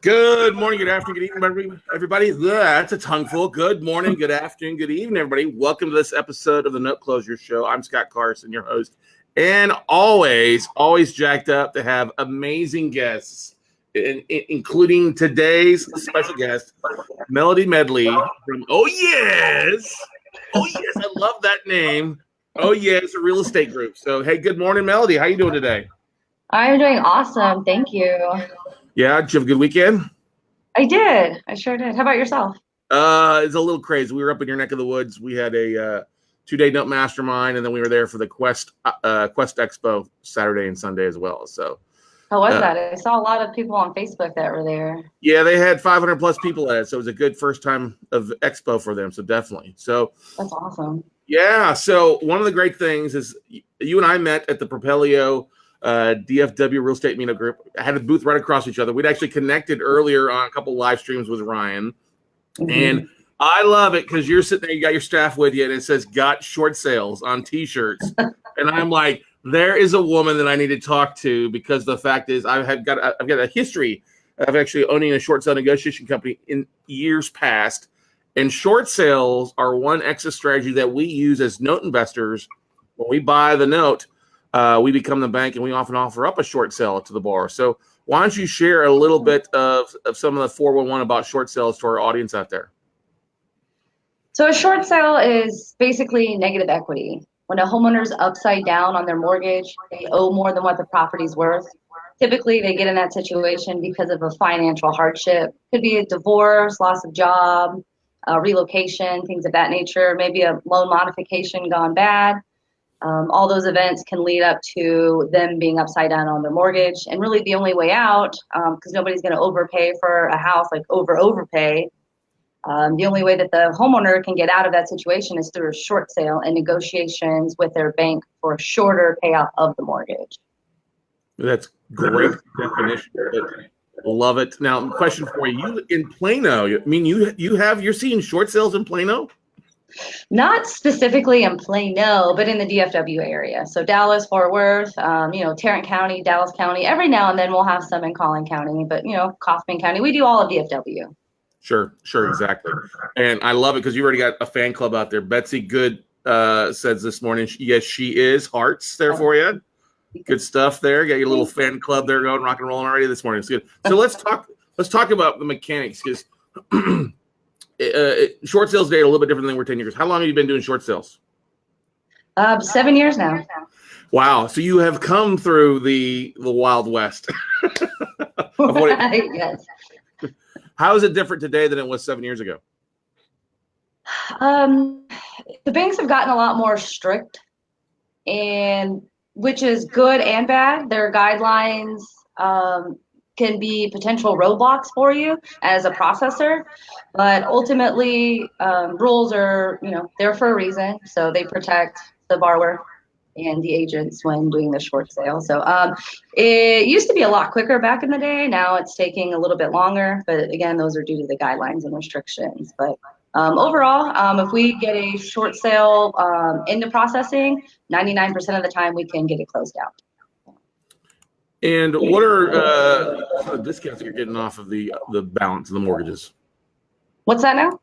Good morning, good afternoon, good evening, everybody. That's a tongueful. Good morning, good afternoon, good evening, everybody. Welcome to this episode of the Note Closure Show. I'm Scott Carson, your host, and always jacked up to have amazing guests, including today's special guest, Medley from Oyezz. Oyezz, I love that name. Oyezz Real Estate Group. So, hey, good morning, Melody. How you doing today? I'm doing awesome. Thank you. Yeah, did you have a good weekend? I did. I sure did. How about yourself? It's a little crazy. We were up in your neck of the woods. We had a 2-day note mastermind, and then we were there for the Quest Expo Saturday and Sunday as well. So How was that? I saw a lot of people on Facebook that were there. Yeah, they had 500 plus people at it, so it was a good first time of Expo for them. So definitely. So that's awesome. Yeah. So one of the great things is you and I met at the Propelio DFW Real Estate Meetup Group. I had a booth right across each other. We'd actually connected earlier on a couple live streams with Ryan. Mm-hmm. And I love it because you're sitting there, you got your staff with you, and it says "Got Short Sales" on T-shirts. And I'm like, there is a woman that I need to talk to, because the fact is I've got a history of actually owning a short sale negotiation company in years past. And short sales are one exit strategy that we use as note investors. When we buy the note, we become the bank, and we often offer up a short sale to the borrower. So why don't you share a little bit of some of the 411 about short sales to our audience out there? So a short sale is basically negative equity. When a homeowner's upside down on their mortgage, they owe more than what the property's worth. Typically, they get in that situation because of a financial hardship. Could be a divorce, loss of job, relocation, things of that nature, maybe a loan modification gone bad. All those events can lead up to them being upside down on their mortgage. And really the only way out, because nobody's going to overpay for a house, like overpay. The only way that the homeowner can get out of that situation is through a short sale and negotiations with their bank for a shorter payoff of the mortgage. That's great definition. Love it. Now, question for you. You in Plano, I mean, you're seeing short sales in Plano? Not specifically in Plano, but in the DFW area. So Dallas, Fort Worth, Tarrant County, Dallas County. Every now and then we'll have some in Collin County, but Kaufman County. We do all of DFW. Sure, exactly. And I love it because you already got a fan club out there. Betsy Good says this morning, yes, she is. Hearts there for you. Good stuff there. Got your little fan club there going, rock and rolling already this morning. It's good. So let's talk about the mechanics, because short sales data a little bit different than we're 10 years. How long have you been doing short sales? 7 years now. Wow. So you have come through the Wild West. Yes. How is it different today than it was 7 years ago? The banks have gotten a lot more strict, and which is good and bad. Their guidelines can be potential roadblocks for you as a processor, but ultimately rules are there for a reason. So they protect the borrower and the agents when doing the short sale. So it used to be a lot quicker back in the day. Now it's taking a little bit longer, but again, those are due to the guidelines and restrictions. But overall, if we get a short sale into processing, 99% of the time we can get it closed out. And what are the discounts that you're getting off of the balance of the mortgages? What's that now?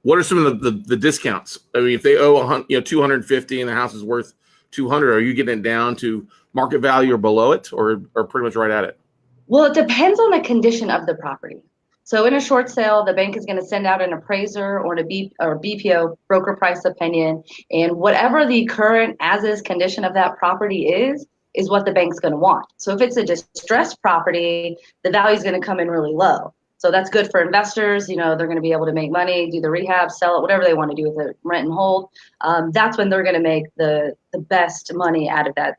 What are some of the discounts? I mean, if they owe 250 and the house is worth 200, are you getting it down to market value or below it, or pretty much right at it? Well, it depends on the condition of the property. So in a short sale, the bank is going to send out an appraiser or BPO, broker price opinion, and whatever the current as-is condition of that property is what the bank's going to want. So if it's a distressed property, the value is going to come in really low. So that's good for investors. They're going to be able to make money, do the rehab, sell it, whatever they want to do with it, rent and hold. That's when they're going to make the best money out of that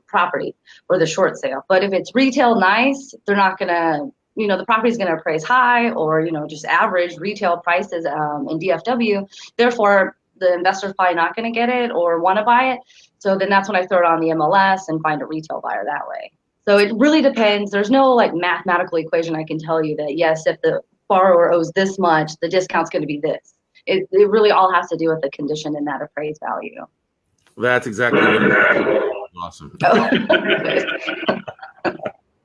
property or the short sale. But if it's retail nice, they're not going to, the property's going to appraise high or, just average retail prices in DFW. Therefore, the investor's probably not going to get it or want to buy it. So then that's when I throw it on the MLS and find a retail buyer that way. So it really depends. There's no mathematical equation I can tell you that, yes, if the borrower owes this much, the discount's going to be this. It really all has to do with the condition and that appraised value. That's exactly what it is. Awesome.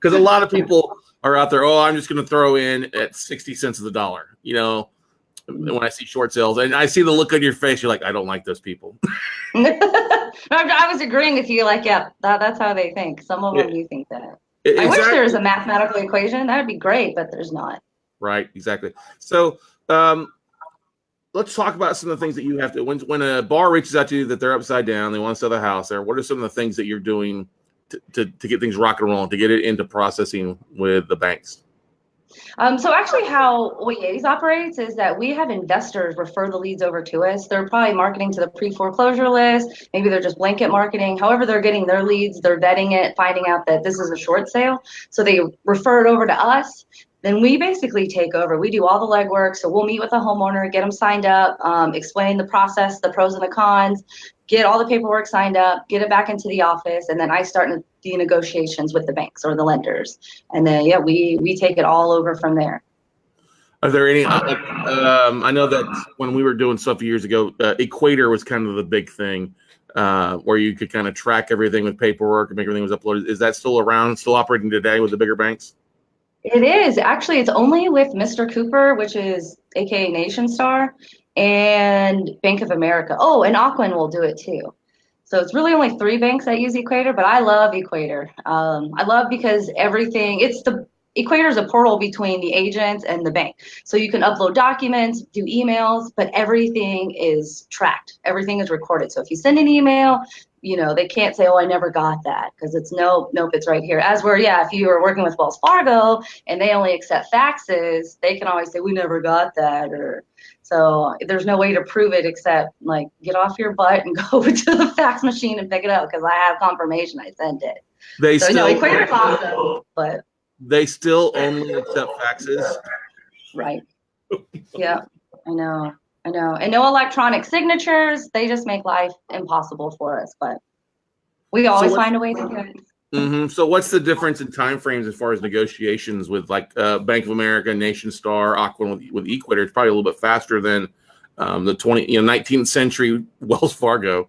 Because a lot of people are out there. Oh, I'm just going to throw in at 60 cents of the dollar. You know, when I see short sales, and I see the look on your face, you're like, I don't like those people. I was agreeing with you. Like, yeah, that's how they think. Some of them do think that. I wish there was a mathematical equation. That would be great, but there's not. Right, exactly. So let's talk about some of the things that you have to, when a bar reaches out to you that they're upside down, they want to sell their house there, what are some of the things that you're doing to get things rock and rolling, to get it into processing with the banks? So actually how Oyezz operates is that we have investors refer the leads over to us. They're probably marketing to the pre-foreclosure list. Maybe they're just blanket marketing. However, they're getting their leads, they're vetting it, finding out that this is a short sale. So they refer it over to us. Then we basically take over. We do all the legwork. So we'll meet with the homeowner, get them signed up, explain the process, the pros and the cons, get all the paperwork signed up, get it back into the office, and then I start the negotiations with the banks or the lenders. And then, yeah, we take it all over from there. Are there any, I know that when we were doing stuff years ago, Equator was kind of the big thing, where you could kind of track everything with paperwork and make everything was uploaded. Is that still around, still operating today with the bigger banks? It is. Actually, it's only with Mr. Cooper, which is AKA Nation Star, and Bank of America. Oh, and Aquin will do it too. So it's really only 3 banks that use Equator, but I love Equator. I love because Equator is a portal between the agents and the bank. So you can upload documents, do emails, but everything is tracked. Everything is recorded. So if you send an email, you know, they can't say, oh, I never got that, because it's nope, it's right here. As where, yeah, if you were working with Wells Fargo and they only accept faxes, they can always say, we never got that. Or so there's no way to prove it except like get off your butt and go over to the fax machine and pick it up, because I have confirmation I sent it. Equator's awesome, but they still only accept faxes. Right. Yeah, I know. And no electronic signatures. They just make life impossible for us, but we always find a way to do it. Mm-hmm. So what's the difference in time frames as far as negotiations with like Bank of America, Nation Star, Aquin with Equator? It's probably a little bit faster than the 19th century Wells Fargo.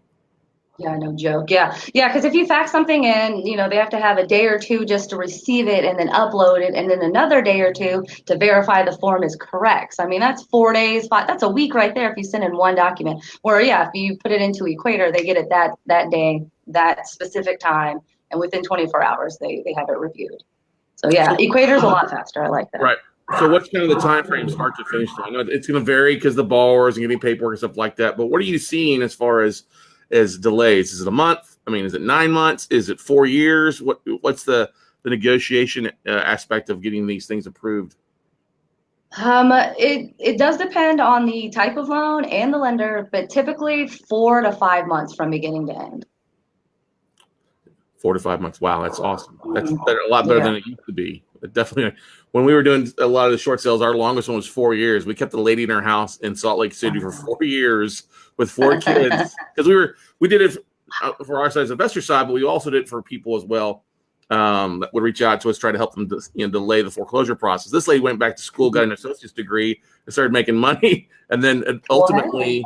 Yeah, no joke. Yeah, because if you fax something in, you know, they have to have a day or two just to receive it and then upload it, and then another day or two to verify the form is correct. So, I mean, that's 4 days, that's a week right there if you send in one document. Or, yeah, if you put it into Equator, they get it that day, that specific time, and within 24 hours, they have it reviewed. So, yeah, Equator's a lot faster. I like that. Right. So what's kind of the time frame start to finish? I know it's going to vary because the borrowers and getting paperwork and stuff like that, but what are you seeing as far as delays? Is it a month? I mean, is it 9 months? Is it 4 years? What's the negotiation aspect of getting these things approved? It does depend on the type of loan and the lender, but typically 4 to 5 months from beginning to end. 4 to 5 months. Wow, that's awesome. That's better, a lot better than it used to be. It definitely, when we were doing a lot of the short sales, our longest one was 4 years. We kept the lady in our house in Salt Lake City for 4 years with 4 kids, because we did it for our side as investor side, but we also did it for people as well that would reach out to us, try to help them delay the foreclosure process. This lady went back to school, got an associate's degree, and started making money, and then ultimately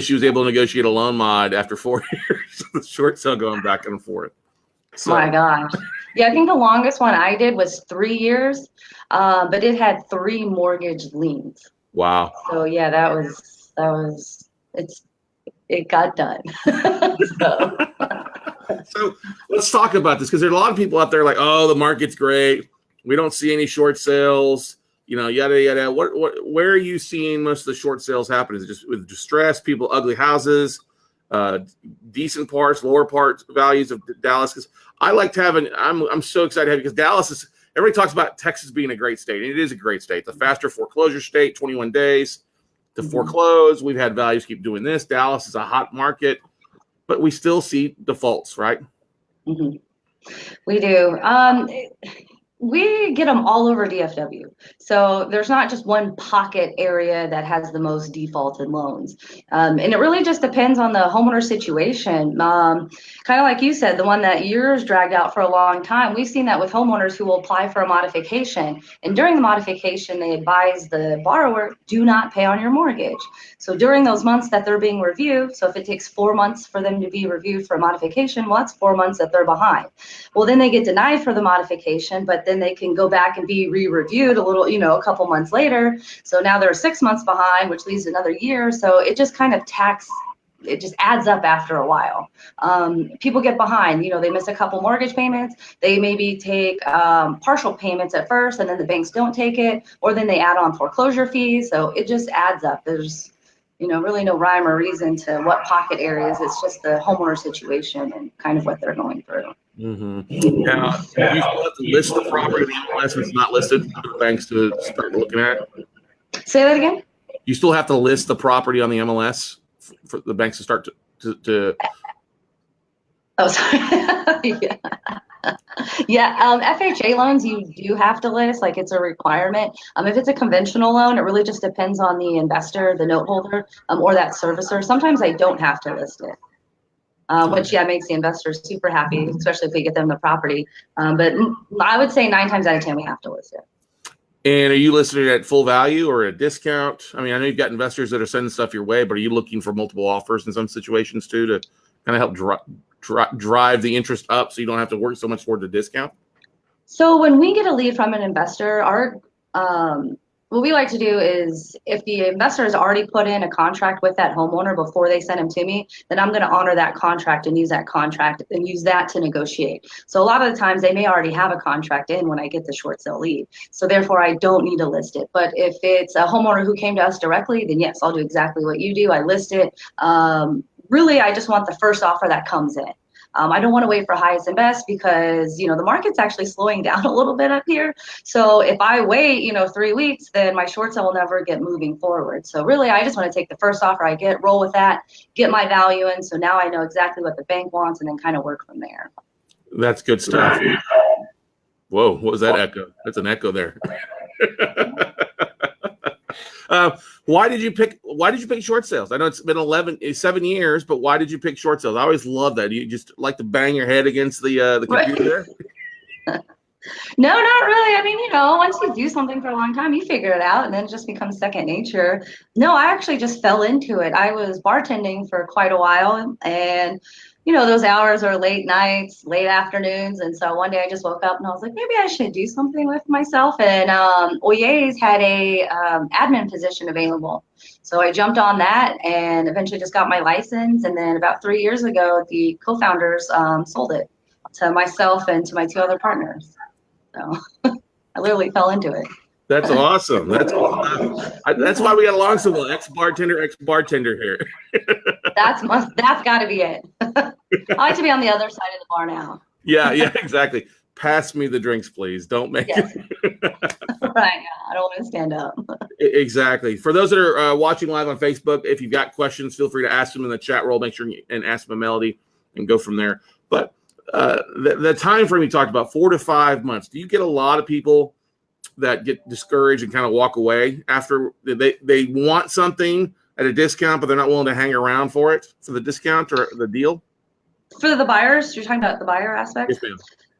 she was able to negotiate a loan mod after 4 years of the short sale going back and forth. So. My gosh. Yeah, I think the longest one I did was 3 years, but it had 3 mortgage liens. Wow. So yeah, it got done. So let's talk about this, because there's a lot of people out there like, oh, the market's great. We don't see any short sales, yada, yada. Where are you seeing most of the short sales happen? Is it just with distress, people, ugly houses, decent parts, lower parts values of Dallas? Because I like to have I'm so excited to have, because Dallas is, everybody talks about Texas being a great state, and it is a great state. The faster foreclosure state, 21 days to foreclose. We've had values keep doing this. Dallas is a hot market, but we still see defaults, right? Mm-hmm. We do. We get them all over DFW. So there's not just one pocket area that has the most defaulted loans. And it really just depends on the homeowner situation. Kind of like you said, the one that yours dragged out for a long time. We've seen that with homeowners who will apply for a modification. And during the modification, they advise the borrower, do not pay on your mortgage. So during those months that they're being reviewed, so if it takes 4 months for them to be reviewed for a modification, well, that's 4 months that they're behind. Well, then they get denied for the modification, but then they can go back and be re-reviewed a little, a couple months later. So now they're 6 months behind, which leaves another year. So it just kind of it just adds up after a while. People get behind, they miss a couple mortgage payments. They maybe take partial payments at first, and then the banks don't take it, or then they add on foreclosure fees. So it just adds up. There's, really no rhyme or reason to what pocket areas. It's just the homeowner situation and kind of what they're going through. Mm-hmm. Now, you still have to list the property unless it's not listed for the banks to start looking at. Say that again? You still have to list the property on the MLS for the banks to start to Oh, sorry. Yeah. FHA loans, you do have to list, like it's a requirement. If it's a conventional loan, it really just depends on the investor, the note holder, or that servicer. Sometimes I don't have to list it, which makes the investors super happy, especially if we get them the property. But I would say 9 times out of 10 we have to list it. And are you listed at full value or a discount? I mean, I know you've got investors that are sending stuff your way, but are you looking for multiple offers in some situations too to kind of help drive the interest up so you don't have to work so much toward the discount? So when we get a lead from an investor, what we like to do is if the investor has already put in a contract with that homeowner before they send him to me, then I'm going to honor that contract and use that contract and use that to negotiate. So a lot of the times they may already have a contract in when I get the short sale lead. So therefore I don't need to list it. But if it's a homeowner who came to us directly, then yes, I'll do exactly what you do. I list it. Really, I just want the first offer that comes in. I don't want to wait for highest and best because, the market's actually slowing down a little bit up here. So if I wait, 3 weeks, then my short sale will never get moving forward. So really, I just want to take the first offer I get, roll with that, get my value in. So now I know exactly what the bank wants and then kind of work from there. That's good stuff. Whoa, what was that echo? That's an echo there. Why did you pick short sales? I know it's been 7 years, but why did you pick short sales? I always love that. You just like to bang your head against the computer there? No, not really. I mean, once you do something for a long time, you figure it out and then it just becomes second nature. No, I actually just fell into it. I was bartending for quite a while and those hours are late nights, late afternoons. And so one day I just woke up and I was like, maybe I should do something with myself. And Oyezz had a admin position available. So I jumped on that and eventually just got my license. And then about 3 years ago, the co-founders sold it to myself and to my 2 other partners. So I literally fell into it. That's awesome. That's why we got along so well. Ex-bartender here. That's got to be it. I like to be on the other side of the bar now. Yeah, exactly. Pass me the drinks, please. Don't make it. Right. Yeah, I don't want to stand up. Exactly. For those that are watching live on Facebook, if you've got questions, feel free to ask them in the chat roll. Make sure and ask them a Melody and go from there. But the time frame you talked about, 4 to 5 months. Do you get a lot of people that get discouraged and kind of walk away after they want something at a discount, but they're not willing to hang around for the discount or the deal? For the buyers, you're talking about the buyer aspect? Yes,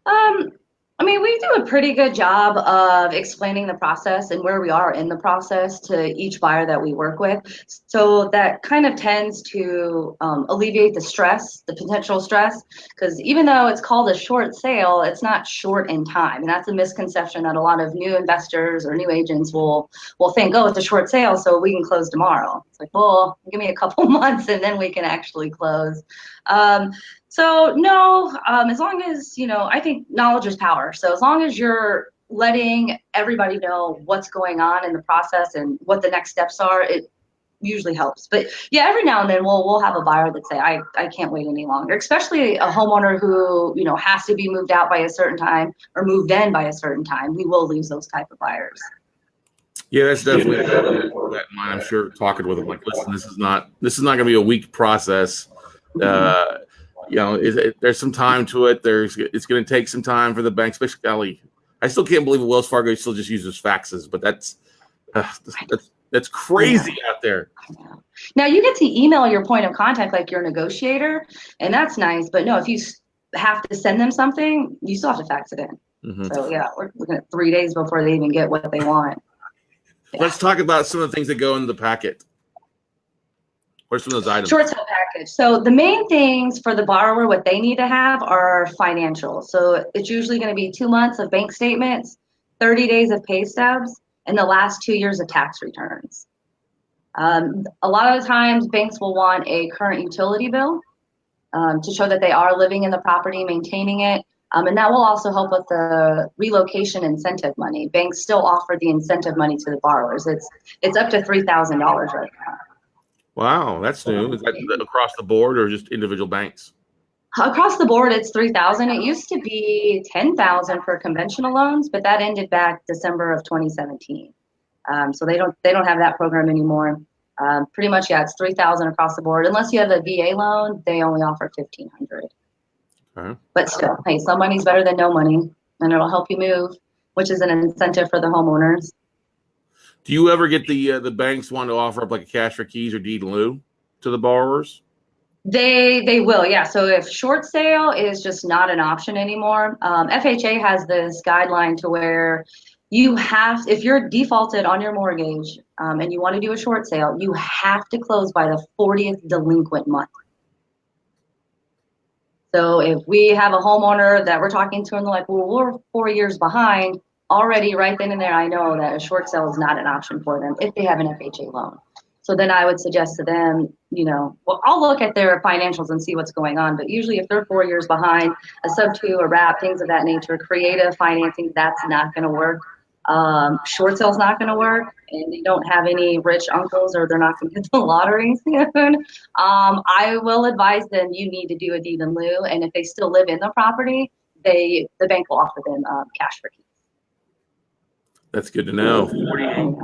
ma'am. I mean, we do a pretty good job of explaining the process and where we are in the process to each buyer that we work with. So that kind of tends to alleviate the stress, the potential stress, because even though it's called a short sale, it's not short in time. And that's a misconception that a lot of new investors or new agents will think, oh, it's a short sale, so we can close tomorrow. It's like, well, give me a couple months and then we can actually close. So no, as long as, I think knowledge is power. So as long as you're letting everybody know what's going on in the process and what the next steps are, it usually helps. But yeah, every now and then we'll have a buyer that say, I can't wait any longer, especially a homeowner who, has to be moved out by a certain time or moved in by a certain time. We will lose those type of buyers. Yeah, that's definitely that in mind. I'm sure talking with them like, listen, this is not going to be a week process. There's some time to it. It's going to take some time for the bank, especially. I still can't believe Wells Fargo still just uses faxes, but that's crazy out there. Now you get to email your point of contact like your negotiator, and that's nice. But no, if you have to send them something, you still have to fax it in. Mm-hmm. So yeah, we're looking at 3 days before they even get what they want. Yeah. Let's talk about some of the things that go in the packet. What are some of those items? Short sale package. So the main things for the borrower, what they need to have are financials. So it's usually going to be 2 months of bank statements, 30 days of pay stubs, and the last 2 years of tax returns. A lot of the times banks will want a current utility bill to show that they are living in the property, maintaining it. And that will also help with the relocation incentive money. Banks still offer the incentive money to the borrowers. It's up to $3,000 right now. Wow, that's new. Is that across the board or just individual banks? Across the board, it's $3,000. It used to be $10,000 for conventional loans, but that ended back December of 2017. So they don't have that program anymore. Pretty much, yeah, it's $3,000 across the board. Unless you have a VA loan, they only offer $1,500. Okay. But still, hey, some money's better than no money, and it'll help you move, which is an incentive for the homeowners. Do you ever get the banks want to offer up like a cash for keys or deed in lieu to the borrowers? They will, yeah. So if short sale is just not an option anymore, FHA has this guideline to where you have, if you're defaulted on your mortgage and you want to do a short sale, you have to close by the 40th delinquent month. So if we have a homeowner that we're talking to and they're like, well, we're 4 years behind, already right then and there, I know that a short sale is not an option for them if they have an FHA loan. So then I would suggest to them, well, I'll look at their financials and see what's going on. But usually if they're 4 years behind, a sub-2, a wrap, things of that nature, creative financing, that's not going to work. Short sale's not going to work, and they don't have any rich uncles or they're not going to get the lottery soon. I will advise them you need to do a deed in lieu, and if they still live in the property, the bank will offer them cash for keys. That's good to know. 40,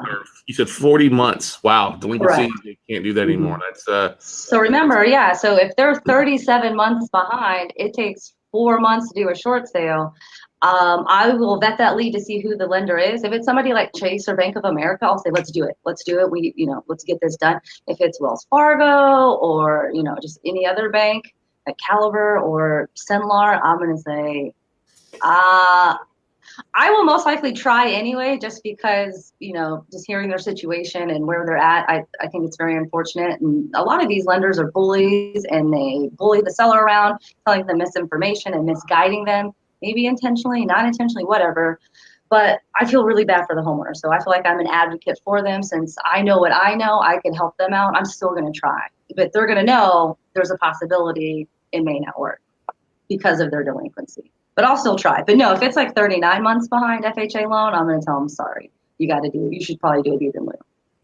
you said 40 months. Wow, delinquency. You can't do that anymore. That's So remember, yeah. So if they're 37 months behind, it takes 4 months to do a short sale. I will vet that lead to see who the lender is. If it's somebody like Chase or Bank of America, I'll say, let's do it. Let's do it. Let's get this done. If it's Wells Fargo or, just any other bank like Caliber or Cenlar, I'm going to say, I will most likely try anyway, just because, just hearing their situation and where they're at, I think it's very unfortunate. And a lot of these lenders are bullies, and they bully the seller around, telling them misinformation and misguiding them, maybe intentionally, not intentionally, whatever. But I feel really bad for the homeowner. So I feel like I'm an advocate for them. Since I know what I know, I can help them out. I'm still going to try. But they're going to know there's a possibility it may not work because of their delinquency. But I'll still try. But no, if it's like 39 months behind FHA loan, I'm going to tell them, sorry, you should probably do a deed in lieu.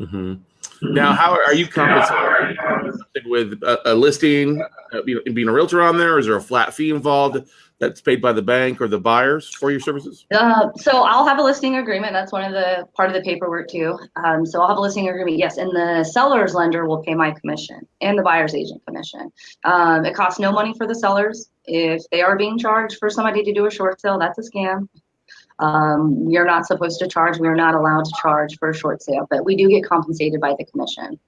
Mm-hmm. Now, how are you compensated with a listing, being a realtor on there? Or is there a flat fee involved that's paid by the bank or the buyers for your services? So I'll have a listing agreement. That's one of the part of the paperwork too. So I'll have a listing agreement, yes. And the seller's lender will pay my commission and the buyer's agent commission. It costs no money for the sellers. If they are being charged for somebody to do a short sale, that's a scam. We are not supposed to charge. We are not allowed to charge for a short sale, but we do get compensated by the commission.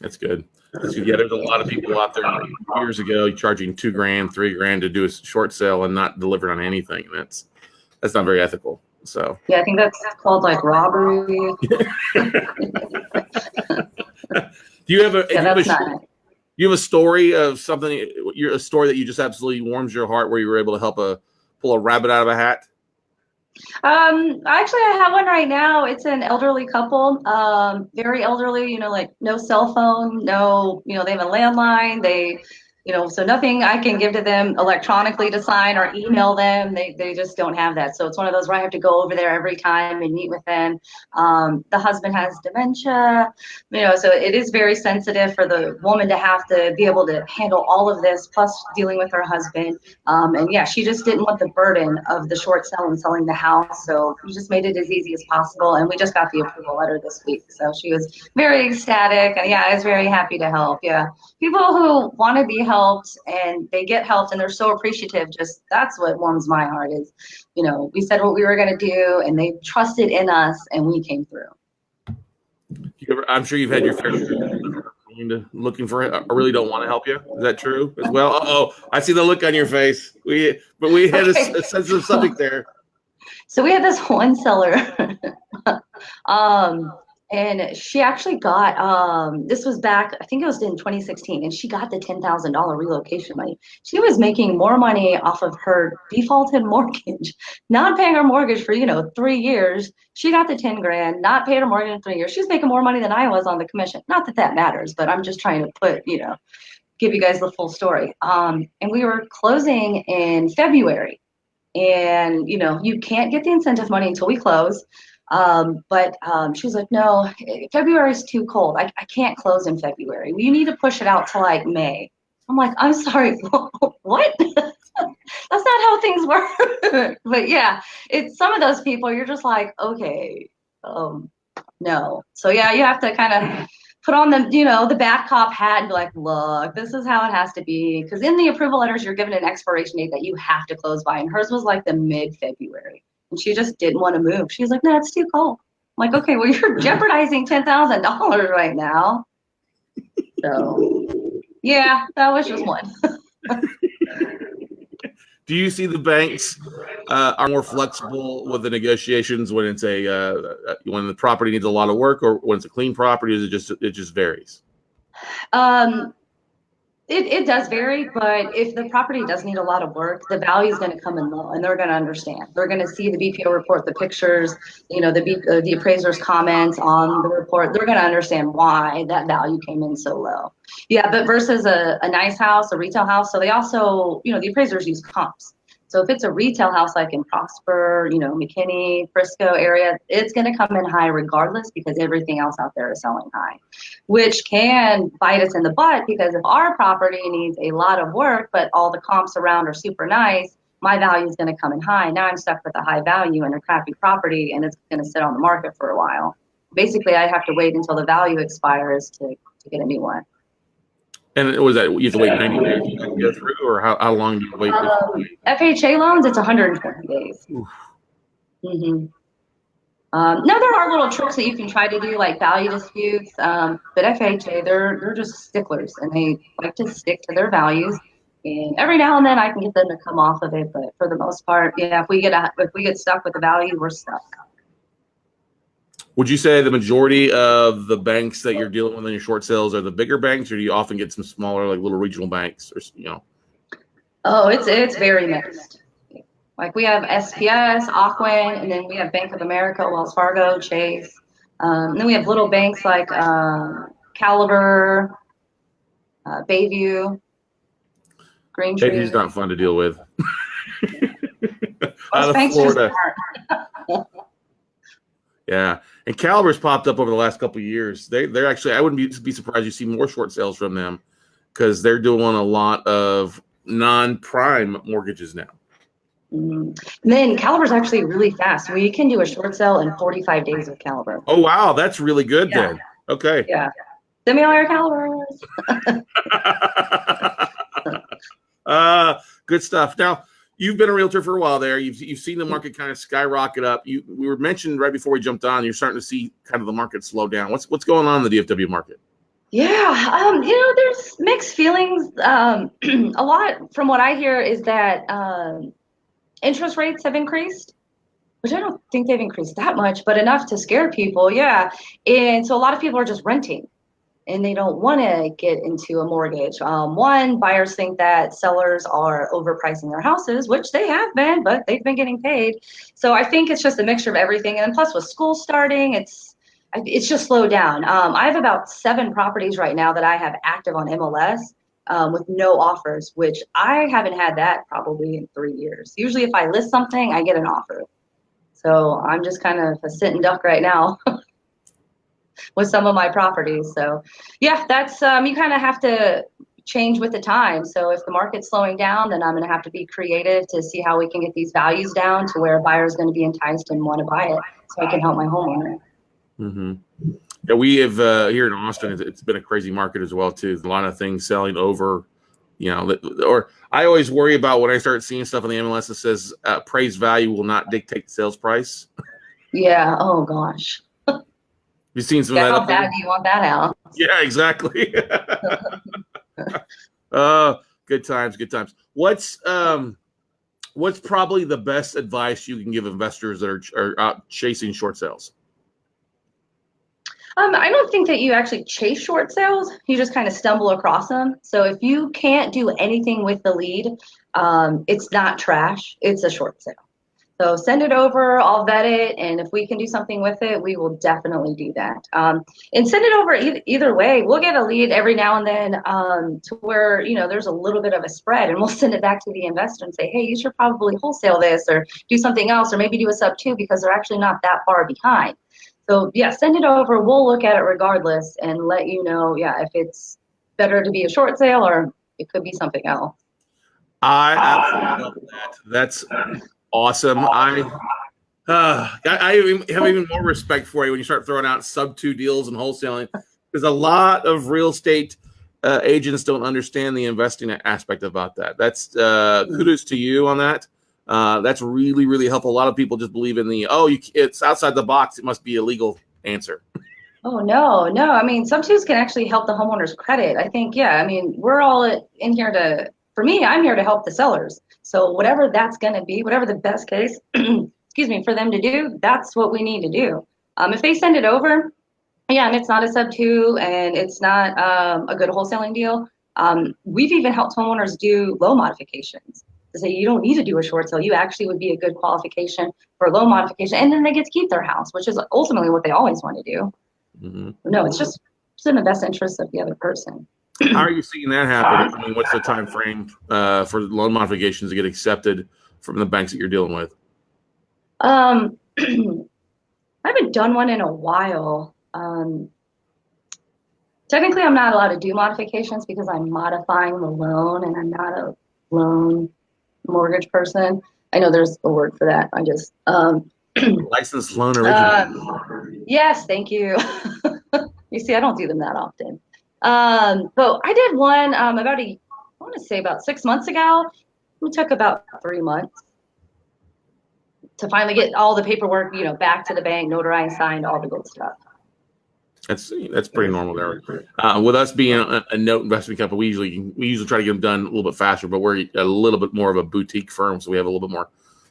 That's good. Yeah, there's a lot of people out there years ago charging $2,000, $3,000 to do a short sale and not deliver on anything. That's not very ethical. So yeah, I think that's called like robbery. Do you have a story of something? A story that you just absolutely warms your heart, where you were able to help pull a rabbit out of a hat? Actually, I have one right now. It's an elderly couple, very elderly, like no cell phone, no, they have a landline. They, so nothing I can give to them electronically to sign or email them. They just don't have that. So it's one of those where I have to go over there every time and meet with them. The husband has dementia, so it is very sensitive for the woman to have to be able to handle all of this, plus dealing with her husband. And yeah, she just didn't want the burden of the short sale and selling the house. So we just made it as easy as possible. And we just got the approval letter this week. So she was very ecstatic. And yeah, I was very happy to help. Yeah. People who want to be helped and they get helped and they're so appreciative, that's what warms my heart is, we said what we were going to do and they trusted in us and we came through. I'm sure you've had your fair share looking for it. I really don't want to help you. Is that true as well? Oh, I see the look on your face. We had a sensitive subject there. So we had this one seller. And she actually got this was back, I think it was in 2016, and she got the $10,000 relocation money. She was making more money off of her defaulted mortgage, not paying her mortgage for 3 years. She got the 10 grand, not paid her mortgage in 3 years. She's making more money than I was on the commission. Not that that matters, but I'm just trying to give you guys the full story. And we were closing in February, and you can't get the incentive money until we close. But she was like, no, February is too cold. I can't close in February. You need to push it out to like May. I'm like, I'm sorry, what? That's not how things work. But yeah, it's some of those people you're just like, okay, no. So yeah, you have to kind of put on the back cop hat and be like, look, this is how it has to be. Because in the approval letters, you're given an expiration date that you have to close by. And hers was like the mid-February. And she just didn't want to move. She was like, no, it's too cold. I'm like, okay, well, you're jeopardizing $10,000 right now. So yeah, that was just one. Do you see the banks are more flexible with the negotiations when it's when the property needs a lot of work, or when it's a clean property? Is it just varies? It does vary, but if the property does need a lot of work, the value is going to come in low, and they're going to understand. They're going to see the BPO report, the pictures, the appraiser's comments on the report. They're going to understand why that value came in so low. Yeah, but versus a nice house, a retail house, so they also, the appraisers use comps. So if it's a retail house like in Prosper, McKinney, Frisco area, it's going to come in high regardless because everything else out there is selling high, which can bite us in the butt because if our property needs a lot of work, but all the comps around are super nice, my value is going to come in high. Now I'm stuck with a high value and a crappy property, and it's going to sit on the market for a while. Basically, I have to wait until the value expires to get a new one. And was that you have to wait 90 days to go through, or how long do you wait? FHA loans, it's 120 days. Mm-hmm. Now there are little tricks that you can try to do, like value disputes, but FHA, they're just sticklers, and they like to stick to their values. And every now and then, I can get them to come off of it, but for the most part, yeah, if we get stuck with the value, we're stuck. Would you say the majority of the banks that you're dealing with in your short sales are the bigger banks, or do you often get some smaller, like little regional banks, or Oh, it's very mixed. Like we have SPS, Aquin, and then we have Bank of America, Wells Fargo, Chase. And then we have little banks like Caliber, Bayview, Green Tree. Bayview's not fun to deal with. Out of banks Florida. Yeah, and Caliber's popped up over the last couple of years. They're actually, I wouldn't be surprised you see more short sales from them because they're doing a lot of non-prime mortgages now. And then Caliber's actually really fast. We can do a short sale in 45 days with Caliber. Oh wow, that's really good then. Okay. Yeah. Send me all your Calibers. Good stuff. Now, you've been a realtor for a while there. You've seen the market kind of skyrocket up. We were mentioned right before we jumped on, you're starting to see kind of the market slow down. What's going on in the DFW market? Yeah, there's mixed feelings. A lot from what I hear is that interest rates have increased, which I don't think they've increased that much, but enough to scare people. Yeah. And so a lot of people are just renting and they don't want to get into a mortgage. One, buyers think that sellers are overpricing their houses, which they have been, but they've been getting paid. So I think it's just a mixture of everything. And plus with school starting, it's just slowed down. I have about 7 properties right now that I have active on MLS. With no offers, which I haven't had that probably in 3 years. Usually if I list something, I get an offer. So I'm just kind of a sit and duck right now with some of my properties. So yeah, that's, you kind of have to change with the time. So if the market's slowing down, then I'm going to have to be creative to see how we can get these values down to where a buyer is going to be enticed and want to buy it so I can help my homeowner. Mm-hmm. Yeah, we have here in Austin, it's been a crazy market as well too. A lot of things selling over, or I always worry about when I start seeing stuff on the MLS that says appraised value will not dictate the sales price. Yeah. Oh gosh. You've seen some of that. How bad do you want that house? Yeah, exactly. Good times, good times. What's probably the best advice you can give investors that are out chasing short sales? I don't think that you actually chase short sales. You just kind of stumble across them. So if you can't do anything with the lead, it's not trash. It's a short sale. So send it over, I'll vet it, and if we can do something with it, we will definitely do that. And send it over either way. We'll get a lead every now and then to where, you know, there's a little bit of a spread, and we'll send it back to the investor and say, hey, you should probably wholesale this or do something else, or maybe do a sub two because they're actually not that far behind. So yeah, send it over. We'll look at it regardless and let you know, yeah, if it's better to be a short sale or it could be something else. I absolutely love that. That's awesome. I have even more respect for you when you start throwing out sub two deals and wholesaling, because a lot of real estate agents don't understand the investing aspect about that. That's kudos to you on that. That's really, really helpful. A lot of people just believe in the, it's outside the box, it must be a legal answer. Oh, no. I mean, sub twos can actually help the homeowner's credit. I think, yeah, I mean, we're all in here for me, I'm here to help the sellers. So whatever that's going to be, whatever the best case, excuse me, for them to do, that's what we need to do. If they send it over, yeah, and it's not a sub two and it's not a good wholesaling deal, we've even helped homeowners do loan modifications. To say you don't need to do a short sale, you actually would be a good qualification for loan modification, and then they get to keep their house, which is ultimately what they always want to do. Mm-hmm. No, it's in the best interest of the other person. How are you seeing that happen? I mean, what's the time frame for loan modifications to get accepted from the banks that you're dealing with? I haven't done one in a while. Technically, I'm not allowed to do modifications because I'm modifying the loan, and I'm not a loan mortgage person. I know there's a word for that. I just licensed loan originator. Yes, thank you. You see, I don't do them that often. But I did one about 6 months ago. It took about 3 months to finally get all the paperwork, back to the bank, notarized, signed, all the good stuff. That's pretty normal there. With us being a note investment company, we usually try to get them done a little bit faster, but we're a little bit more of a boutique firm, so we have a little bit more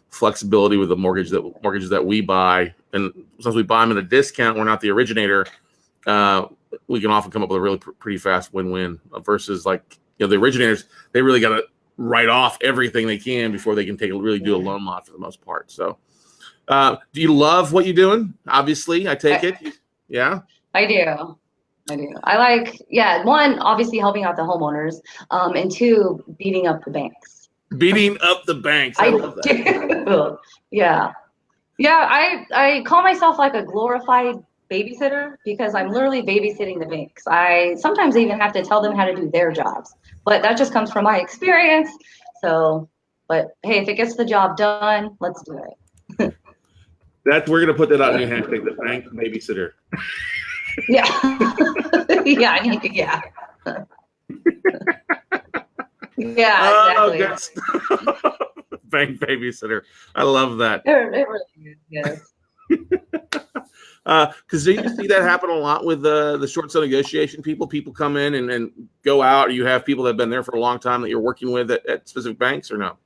flexibility with the mortgages that we buy. And since we buy them at a discount, we're not the originator. We can often come up with a really pretty fast win-win versus the originators. They really got to write off everything they can before they can really do a loan mod for the most part. So, do you love what you're doing? Obviously, I take it. Yeah. I do. I like, one, obviously helping out the homeowners, and two, beating up the banks. Beating up the banks. I love that. Do. Yeah. I call myself like a glorified babysitter because I'm literally babysitting the banks. I sometimes even have to tell them how to do their jobs, but that just comes from my experience. So, but hey, if it gets the job done, let's do it. We're going to put that out in your hashtag, the bank babysitter. Yeah. Yeah. Yeah, exactly. Bank babysitter. I love that. It really is, yes. Because do you see that happen a lot with the short sale negotiation people? People come in and go out, or you have people that have been there for a long time that you're working with at specific banks, or no?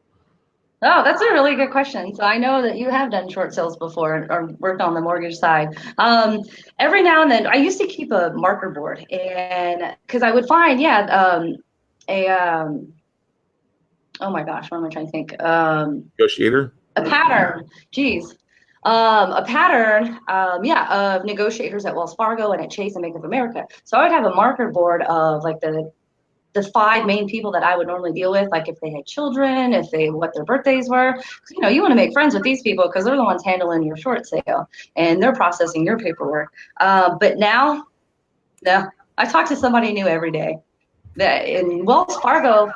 Oh, that's a really good question. So I know that you have done short sales before or worked on the mortgage side. Every now and then, I used to keep a marker board, and because I would find, oh my gosh, what am I trying to think? Negotiator? A pattern. Geez. A pattern, of negotiators at Wells Fargo and at Chase and Bank of America. So I would have a marker board of like the 5 main people that I would normally deal with, like if they had children, what their birthdays were. You want to make friends with these people because they're the ones handling your short sale and they're processing your paperwork. But now, no, I talk to somebody new every day. That in Wells Fargo,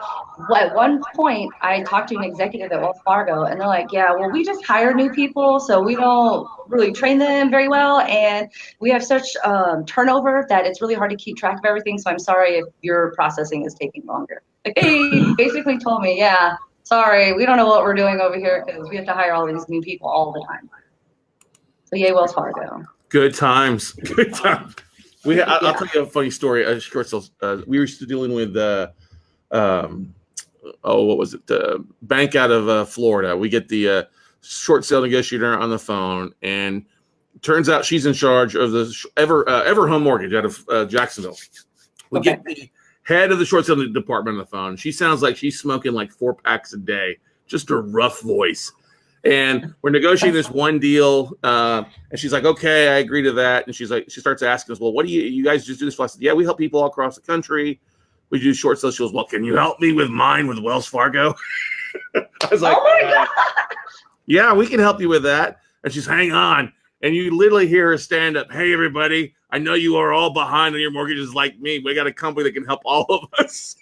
at one point, I talked to an executive at Wells Fargo, and they're like, yeah, well, we just hire new people, so we don't really train them very well, and we have such turnover that it's really hard to keep track of everything, so I'm sorry if your processing is taking longer. Like, they basically told me, yeah, sorry, we don't know what we're doing over here because we have to hire all these new people all the time. So yay, Wells Fargo. Good times. Good times. I'll tell you a funny story. Short sales. We were still dealing with what was it? The bank out of Florida. We get the short sale negotiator on the phone, and turns out she's in charge of the Ever Home Mortgage out of Jacksonville. We get the head of the short selling department on the phone. She sounds like she's smoking like 4 packs a day, just a rough voice. And we're negotiating this one deal, and she's like, "Okay, I agree to that." And she starts asking us, "Well, what do you guys just do this for?" I said, "Yeah, we help people all across the country. We do short sales." She goes, "Well, can you help me with mine with Wells Fargo?" I was like, "Oh my God. Yeah, we can help you with that." And she's, "Hang on." And you literally hear her stand up. "Hey, everybody, I know you are all behind on your mortgages like me. We got a company that can help all of us."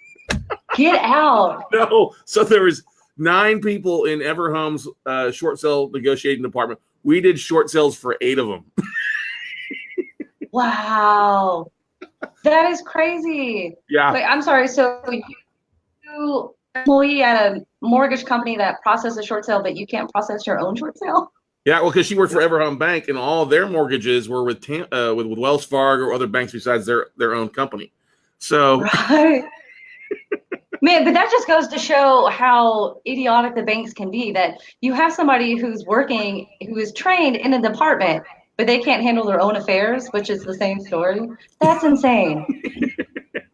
Get out. No. So there was 9 people in Everhome's short sale negotiating department. We did short sales for 8 of them. Wow. That is crazy. Yeah. Wait, I'm sorry. So you employee at a mortgage company that processes short sale, but you can't process your own short sale? Yeah, well, because she worked for Everhome Bank, and all of their mortgages were with Wells Fargo or other banks besides their own company. So, right. Man, but that just goes to show how idiotic the banks can be, that you have somebody who's working, who is trained in a department, but they can't handle their own affairs, which is the same story. That's insane.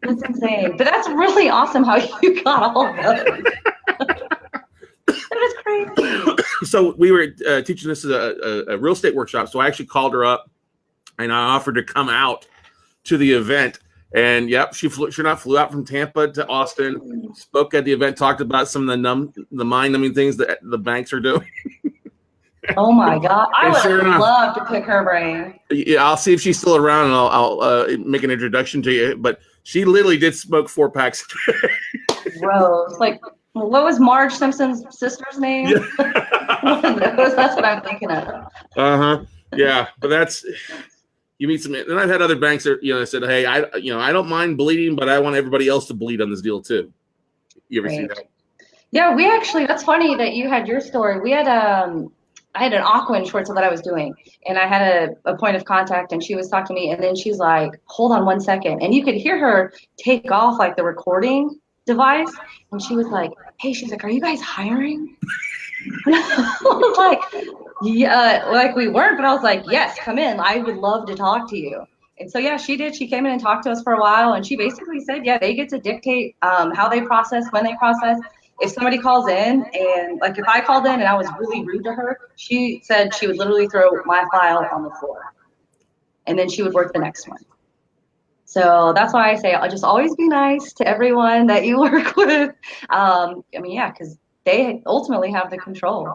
That's insane. But that's really awesome how you got all of those. That is crazy. So we were teaching this as a real estate workshop. So I actually called her up, and I offered to come out to the event. And yep, she flew out from Tampa to Austin, spoke at the event, talked about some of the mind-numbing things that the banks are doing. Oh my God. I would sure love to pick her brain. Yeah, I'll see if she's still around, and I'll make an introduction to you. But she literally did smoke 4 packs a day. Gross. Like, what was Marge Simpson's sister's name? Yeah. One of those. That's what I'm thinking of. Yeah, but that's, you meet some, and I've had other banks that said, "Hey, I don't mind bleeding, but I want everybody else to bleed on this deal too." You ever see that? Yeah, we actually. That's funny that you had your story. We had I had an Aqua short sale that I was doing, and I had a point of contact, and she was talking to me, and then she's like, "Hold on 1 second," and you could hear her take off like the recording device, and she was like, "Hey," she's like, "Are you guys hiring?" And I was like, "Yeah," like we weren't, but I was like, "Yes, come in. I would love to talk to you." And so yeah, she did. She came in and talked to us for a while, and she basically said, yeah, they get to dictate how they process, when they process. If somebody calls in, and like if I called in and I was really rude to her, she said she would literally throw my file on the floor, and then she would work the next one. So that's why I say I'll just always be nice to everyone that you work with. I mean, yeah, because they ultimately have the control.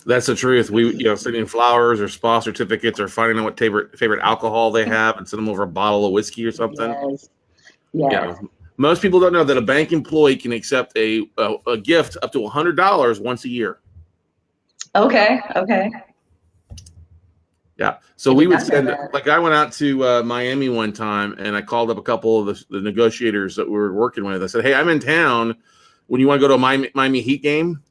That's the truth. We, sending flowers or spa certificates or finding out what favorite alcohol they have and send them over a bottle of whiskey or something. Yes. Yeah. Most people don't know that a bank employee can accept a gift up to $100 once a year. Okay. Yeah. So we would send, like I went out to Miami one time, and I called up a couple of the negotiators that we were working with. I said, "Hey, I'm in town. When you want to go to a Miami Heat game?"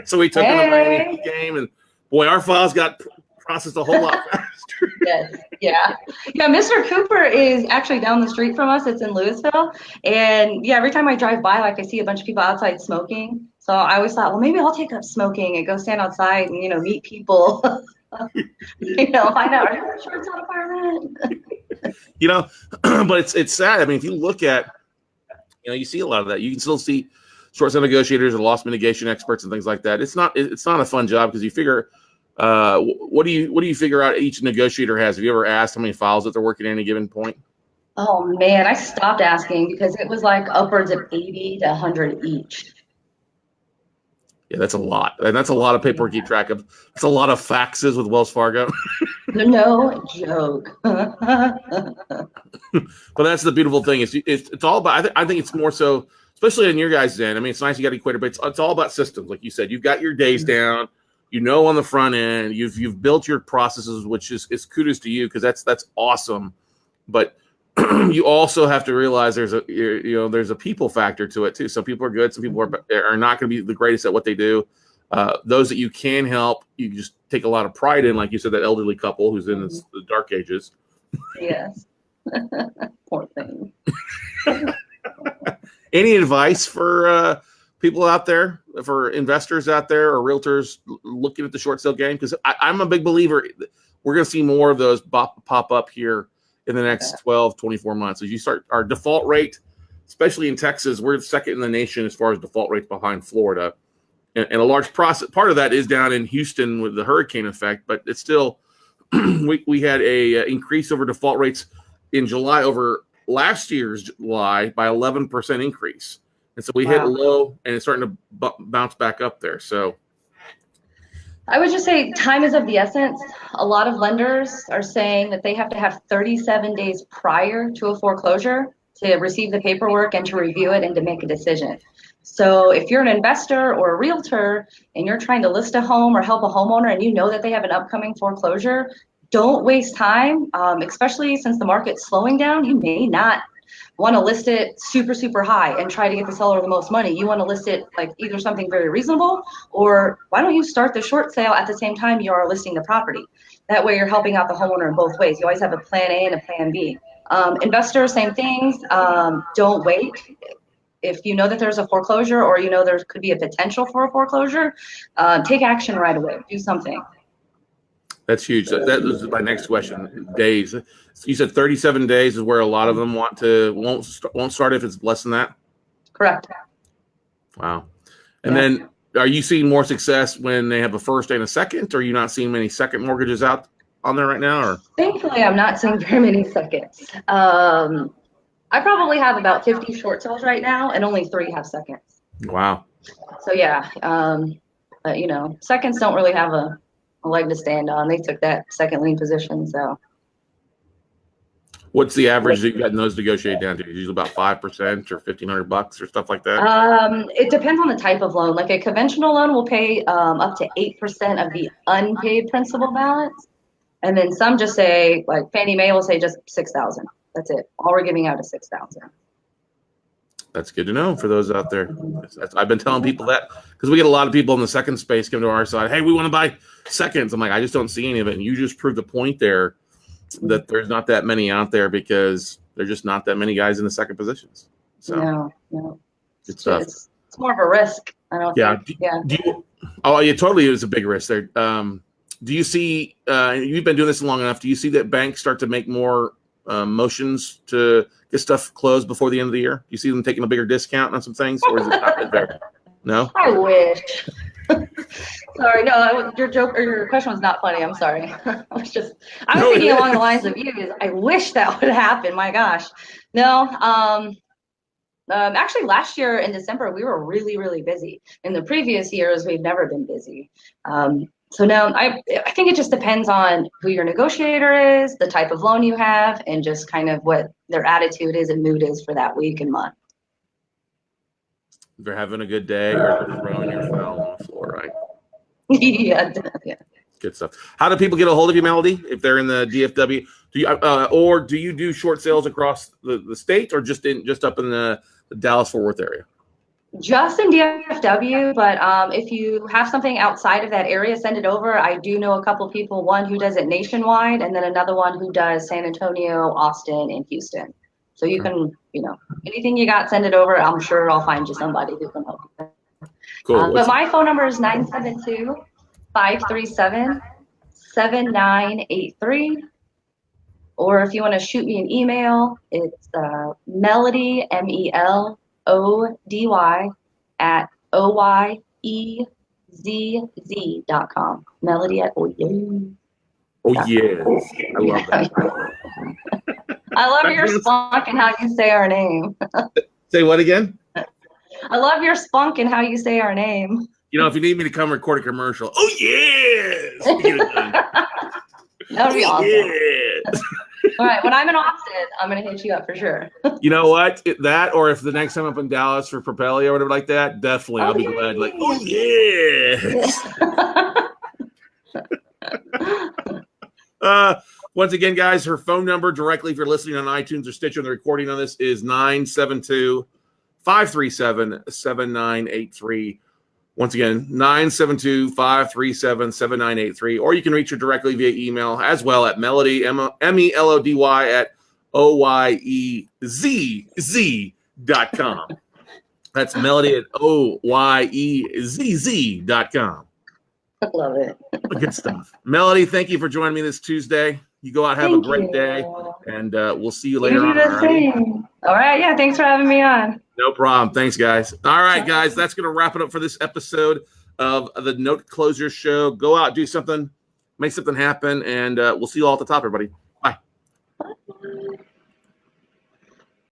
So we took them to a Miami Heat game, and boy, our files got processed a whole lot faster. Yes. Yeah. Mr. Cooper is actually down the street from us. It's in Louisville. And yeah, every time I drive by, like I see a bunch of people outside smoking. So I always thought, well, maybe I'll take up smoking and go stand outside and, meet people. Find out, are you sure it's not apartment? But it's sad. I mean, if you look at, you see a lot of that. You can still see short sale negotiators and loss mitigation experts and things like that. It's not a fun job because you figure, what do you figure out each negotiator has? Have you ever asked how many files that they're working at any given point? Oh man, I stopped asking because it was like upwards of 80 to 100 each. Yeah, that's a lot. And that's a lot of paperwork to keep track of. It's a lot of faxes with Wells Fargo. No joke. But that's the beautiful thing. It's all about, I think it's more so, especially in your guys' end. I mean, it's nice you got Equator, but it's all about systems. Like you said, you've got your days down, on the front end, you've built your processes, which is kudos to you because that's awesome. But you also have to realize there's a people factor to it too. Some people are good, some people are not going to be the greatest at what they do. Those that you can help, you just take a lot of pride in, like you said, that elderly couple who's in the dark ages. Yes. Poor thing. Any advice for people out there, for investors out there or realtors looking at the short sale game? Because I'm a big believer we're going to see more of those pop up here in the next 12, 24 months. As you start, our default rate, especially in Texas, we're second in the nation as far as default rates behind Florida. And a large part of that is down in Houston with the hurricane effect, but it's still, we had a increase over default rates in July over last year's July by 11% increase. And so we hit a low and it's starting to bounce back up there. So I would just say time is of the essence. A lot of lenders are saying that they have to have 37 days prior to a foreclosure to receive the paperwork and to review it and to make a decision. So if you're an investor or a realtor and you're trying to list a home or help a homeowner and you know that they have an upcoming foreclosure, don't waste time, especially since the market's slowing down. You may not want to list it super, super high and try to get the seller the most money. You want to list it like either something very reasonable, or why don't you start the short sale at the same time you are listing the property? That way you're helping out the homeowner in both ways. You always have a plan A and a plan B. Investors, same things. Don't wait. If you know that there's a foreclosure or you know there could be a potential for a foreclosure, take action right away. Do something. That's huge. That was my next question. Days. You said 37 days is where a lot of them won't start if it's less than that? Correct. Wow. And then are you seeing more success when they have a first and a second, or are you not seeing many second mortgages out on there right now? Or thankfully, I'm not seeing very many seconds. I probably have about 50 short sales right now, and only 3 have seconds. Wow. So yeah, but you know, seconds don't really have a leg to stand on. They took that second lien position. So what's the average that you've gotten those negotiated down to? Usually about 5% or $1,500 or stuff like that? It depends on the type of loan. Like a conventional loan will pay up to 8% of the unpaid principal balance. And then some just say, like Fannie Mae will say just $6,000. That's it. All we're giving out is $6,000. That's good to know for those out there. I've been telling people that because we get a lot of people in the second space come to our side. Hey, we want to buy seconds. I'm like, I just don't see any of it. And you just proved the point there that there's not that many out there because there's just not that many guys in the second positions. So no. Good stuff. It's more of a risk. I don't think. Totally is a big risk there. Do you see, you've been doing this long enough, do you see that banks start to make more motions to get stuff closed before the end of the year? Do you see them taking a bigger discount on some things, or is it not there? No? I wish. Sorry, no, your joke or your question was not funny. I'm sorry. I was thinking along the lines of you. I wish that would happen. My gosh. No. Actually, last year in December, we were really, really busy. In the previous years, we've never been busy. So now I think it just depends on who your negotiator is, the type of loan you have, and just kind of what their attitude is and mood is for that week and month. They're having a good day, or they're throwing your foul on the floor, right? yeah. Good stuff. How do people get a hold of you, Melody? If they're in the DFW, do you do short sales across the state, or just up in the Dallas-Fort Worth area? Just in DFW, but if you have something outside of that area, send it over. I do know a couple people, one who does it nationwide, and then another one who does San Antonio, Austin, and Houston. So you can, anything you got, send it over. I'm sure I'll find you somebody who can help you. Cool. But my phone number is 972-537-7983. Or if you want to shoot me an email, it's Melody, MELODY at OYEZZ.com. Melody at Oyezz. Oh, yes. I love that. I love your spunk and how you say our name. Say what again? I love your spunk and how you say our name. If you need me to come record a commercial, oh, yes. That would be awesome. Yes. All right, when I'm in Austin, I'm going to hit you up for sure. You know what? That, or if the next time I'm up in Dallas for Propelio or whatever like that, definitely I'll be glad. Like, oh, yes. Once again, guys, her phone number directly, if you're listening on iTunes or Stitcher, the recording on this is 972-537-7983. Once again, 972-537-7983. Or you can reach her directly via email as well at Melody, MELODY at OYEZZ.com. That's Melody at OYEZZ.com. I love it. Good stuff. Melody, thank you for joining me this Tuesday. You go out, have a great day, and we'll see you later on. The same. All right. Yeah. Thanks for having me on. No problem. Thanks, guys. All right, guys. That's going to wrap it up for this episode of the Note Closer Show. Go out, do something, make something happen, and we'll see you all at the top, everybody.